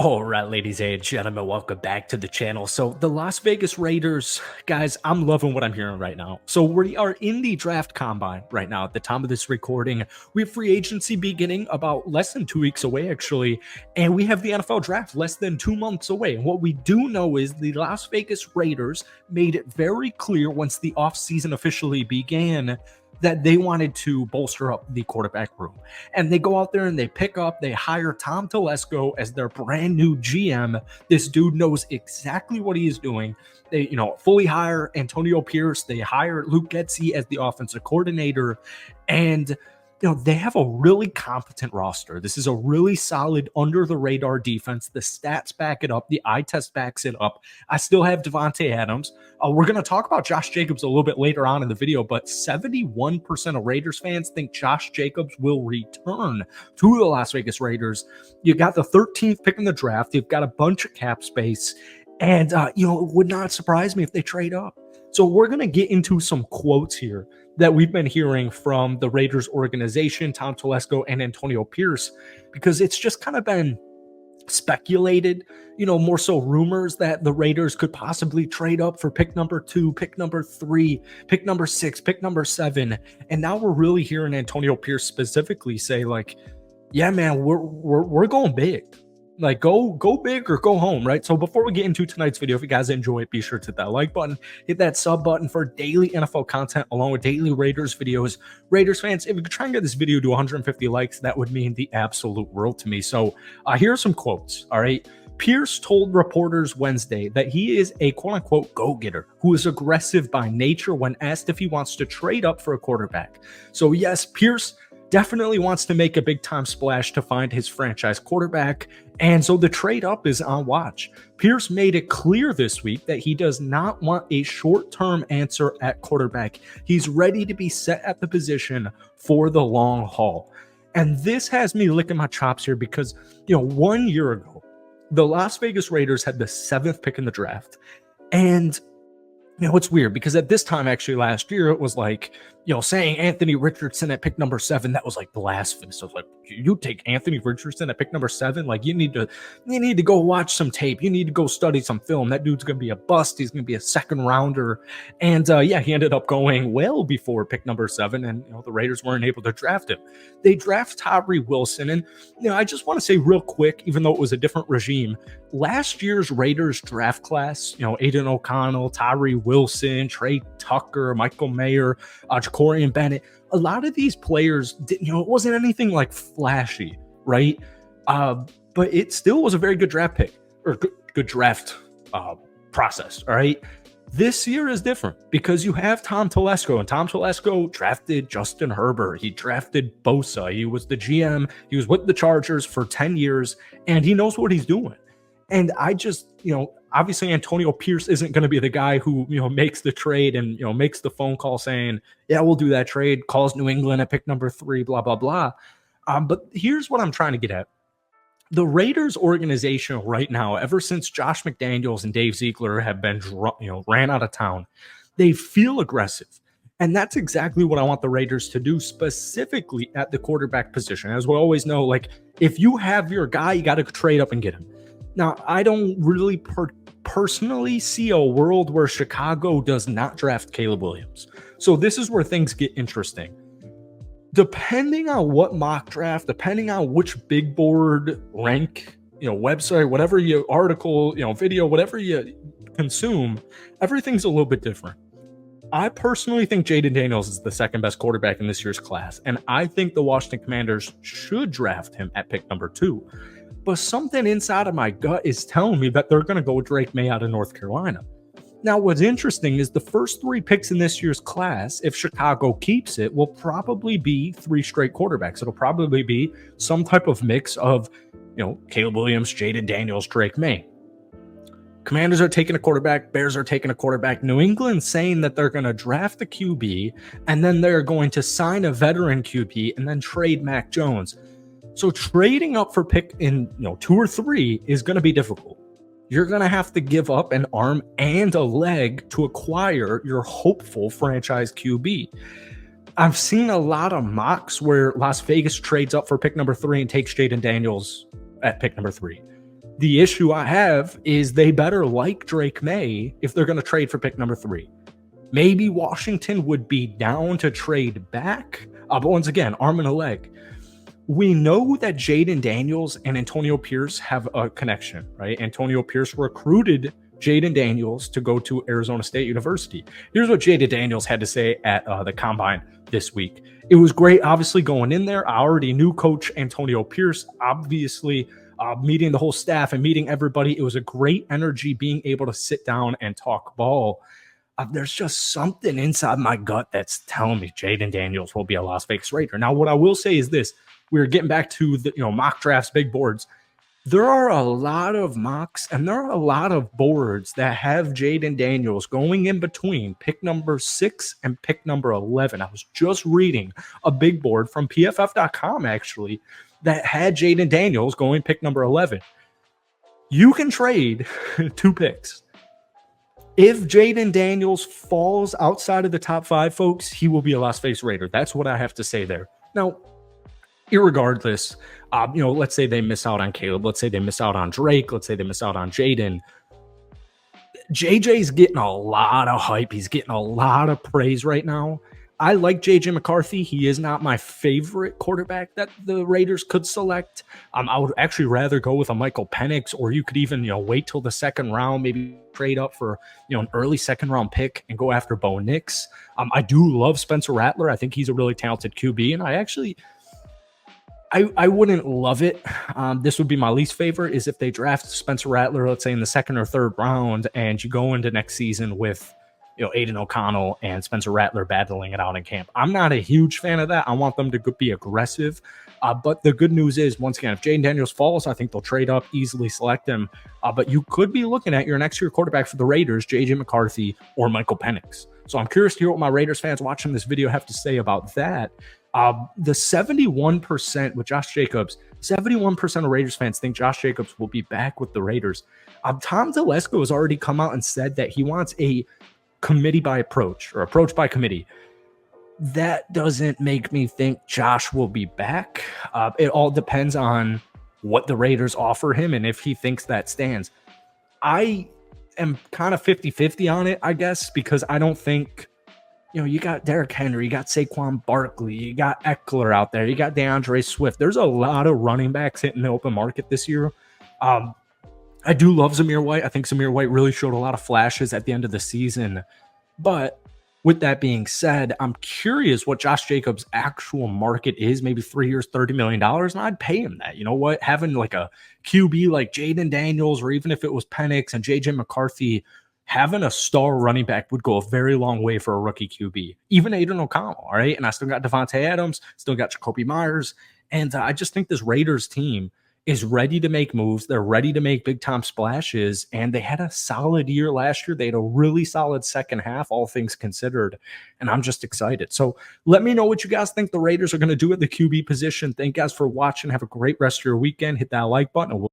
All right, ladies and gentlemen, welcome back to the channel. So the Las Vegas Raiders, guys, I'm loving what I'm hearing right now. So we are in the draft combine right now at the time of this recording. We have free agency beginning about less than 2 weeks away, actually, and we have the NFL draft less than 2 months away. And what we do know is the Las Vegas Raiders made it very clear once the offseason officially began that they wanted to bolster up the quarterback room. And they go out there and they hire Tom Telesco as their brand new GM. This dude knows exactly what he is doing. They, fully hire Antonio Pierce. They hire Luke Getsy as the offensive coordinator. And they have a really competent roster. This is a really solid under the radar defense. The stats back it up. The eye test backs it up. I still have Devontae Adams. We're going to talk about Josh Jacobs a little bit later on in the video, but 71% of Raiders fans think Josh Jacobs will return to the Las Vegas Raiders. You got the 13th pick in the draft. You've got a bunch of cap space. And, it would not surprise me if they trade up. So we're going to get into some quotes here that we've been hearing from the Raiders organization, Tom Telesco and Antonio Pierce, because it's just kind of been speculated, more so rumors that the Raiders could possibly trade up for pick number 2, pick number 3, pick number 6, pick number 7. And now we're really hearing Antonio Pierce specifically say, like, yeah, man, we're going big. Like, go big or go home, right? So before we get into tonight's video, if you guys enjoy it, be sure to hit that like button, hit that sub button for daily NFL content along with daily Raiders videos. Raiders fans, if we could try and get this video to 150 likes, that would mean the absolute world to me. So here are some quotes, all right? Pierce told reporters Wednesday that he is a quote-unquote go-getter who is aggressive by nature when asked if he wants to trade up for a quarterback. So yes, Pierce definitely wants to make a big-time splash to find his franchise quarterback, and so the trade-up is on watch. Pierce made it clear this week that he does not want a short-term answer at quarterback. He's ready to be set at the position for the long haul. And this has me licking my chops here because, 1 year ago, the Las Vegas Raiders had the 7th pick in the draft, and it's weird because at this time, actually, last year, it was like, saying Anthony Richardson at pick number 7, that was like blasphemous. So it's like, you take Anthony Richardson at pick number 7, like you need to go watch some tape. You need to go study some film. That dude's going to be a bust. He's going to be a second rounder. And he ended up going well before pick number 7. And, the Raiders weren't able to draft him. They draft Tyree Wilson. And, I just want to say real quick, even though it was a different regime, last year's Raiders draft class, Aiden O'Connell, Tyree Wilson, Trey Tucker, Michael Mayer, Ja'Cory Bennett, a lot of these players, it wasn't anything like flashy, right? But it still was a very good draft pick or good draft process, all right? This year is different because you have Tom Telesco, and Tom Telesco drafted Justin Herbert. He drafted Bosa. He was the GM. He was with the Chargers for 10 years, and he knows what he's doing. And I just, obviously Antonio Pierce isn't going to be the guy who, makes the trade and, makes the phone call saying, yeah, we'll do that trade, calls New England at pick number 3, blah, blah, blah. But here's what I'm trying to get at. The Raiders organization right now, ever since Josh McDaniels and Dave Ziegler have been, ran out of town, they feel aggressive. And that's exactly what I want the Raiders to do, specifically at the quarterback position. As we always know, like, if you have your guy, you got to trade up and get him. Now, I don't really personally see a world where Chicago does not draft Caleb Williams. So this is where things get interesting. Depending on what mock draft, depending on which big board rank, website, whatever you article, video, whatever you consume, everything's a little bit different. I personally think Jaden Daniels is the second best quarterback in this year's class, and I think the Washington Commanders should draft him at pick number 2. But something inside of my gut is telling me that they're going to go with Drake May out of North Carolina. Now, what's interesting is the first 3 picks in this year's class, if Chicago keeps it, will probably be 3 straight quarterbacks. It'll probably be some type of mix of, Caleb Williams, Jaden Daniels, Drake May. Commanders are taking a quarterback. Bears are taking a quarterback. New England's saying that they're going to draft the QB, and then they're going to sign a veteran QB and then trade Mac Jones. So trading up for pick in 2 or 3 is going to be difficult. You're going to have to give up an arm and a leg to acquire your hopeful franchise QB. I've seen a lot of mocks where Las Vegas trades up for pick number 3 and takes Jaden Daniels at pick number 3. The issue I have is they better like Drake May if they're going to trade for pick number 3. Maybe Washington would be down to trade back. But once again, arm and a leg. We know that Jaden Daniels and Antonio Pierce have a connection, right? Antonio Pierce recruited Jaden Daniels to go to Arizona State University. Here's what Jaden Daniels had to say at the combine this week. It was great, obviously, going in there. I already knew Coach Antonio Pierce, obviously, meeting the whole staff and meeting everybody. It was a great energy being able to sit down and talk ball. There's just something inside my gut that's telling me Jaden Daniels will be a Las Vegas Raider. Now, what I will say is this. We're getting back to the mock drafts, big boards. There are a lot of mocks and there are a lot of boards that have Jaden Daniels going in between pick number 6 and pick number 11. I was just reading a big board from PFF.com, actually, that had Jaden Daniels going pick number 11. You can trade 2 picks. If Jaden Daniels falls outside of the top 5, folks, he will be a Las Vegas Raider. That's what I have to say there. Now, irregardless, let's say they miss out on Caleb. Let's say they miss out on Drake. Let's say they miss out on Jaden. JJ's getting a lot of hype. He's getting a lot of praise right now. I like JJ McCarthy. He is not my favorite quarterback that the Raiders could select. I would actually rather go with a Michael Penix, or you could even, wait till the second round, maybe trade up for, an early second round pick and go after Bo Nix. I do love Spencer Rattler. I think he's a really talented QB, and I wouldn't love it. This would be my least favorite is if they draft Spencer Rattler, let's say in the second or third round, and you go into next season with, Aiden O'Connell and Spencer Rattler battling it out in camp. I'm not a huge fan of that. I want them to be aggressive. But the good news is, once again, if Jaden Daniels falls, I think they'll trade up, easily select him. But you could be looking at your next year quarterback for the Raiders, JJ McCarthy or Michael Penix. So I'm curious to hear what my Raiders fans watching this video have to say about that. The 71% with Josh Jacobs, 71% of Raiders fans think Josh Jacobs will be back with the Raiders. Tom Telesco has already come out and said that he wants a committee by approach, or approach by committee. That doesn't make me think Josh will be back. It all depends on what the Raiders offer him and if he thinks that stands. I am kind of 50-50 on it, I guess, because I don't think, you got Derrick Henry, you got Saquon Barkley, you got Eckler out there, you got DeAndre Swift. There's a lot of running backs hitting the open market this year. I do love Zamir White. I think Zamir White really showed a lot of flashes at the end of the season. But with that being said, I'm curious what Josh Jacobs' actual market is. Maybe 3 years, $30 million, and I'd pay him that. You know what? Having like a QB like Jaden Daniels, or even if it was Penix and JJ McCarthy, having a star running back would go a very long way for a rookie QB. Even Aiden O'Connell, all right? And I still got Devontae Adams, still got Jacoby Myers. And I just think this Raiders team is ready to make moves. They're ready to make big-time splashes, and they had a solid year last year. They had a really solid second half, all things considered, and I'm just excited. So let me know what you guys think the Raiders are going to do at the QB position. Thank you guys for watching. Have a great rest of your weekend. Hit that like button.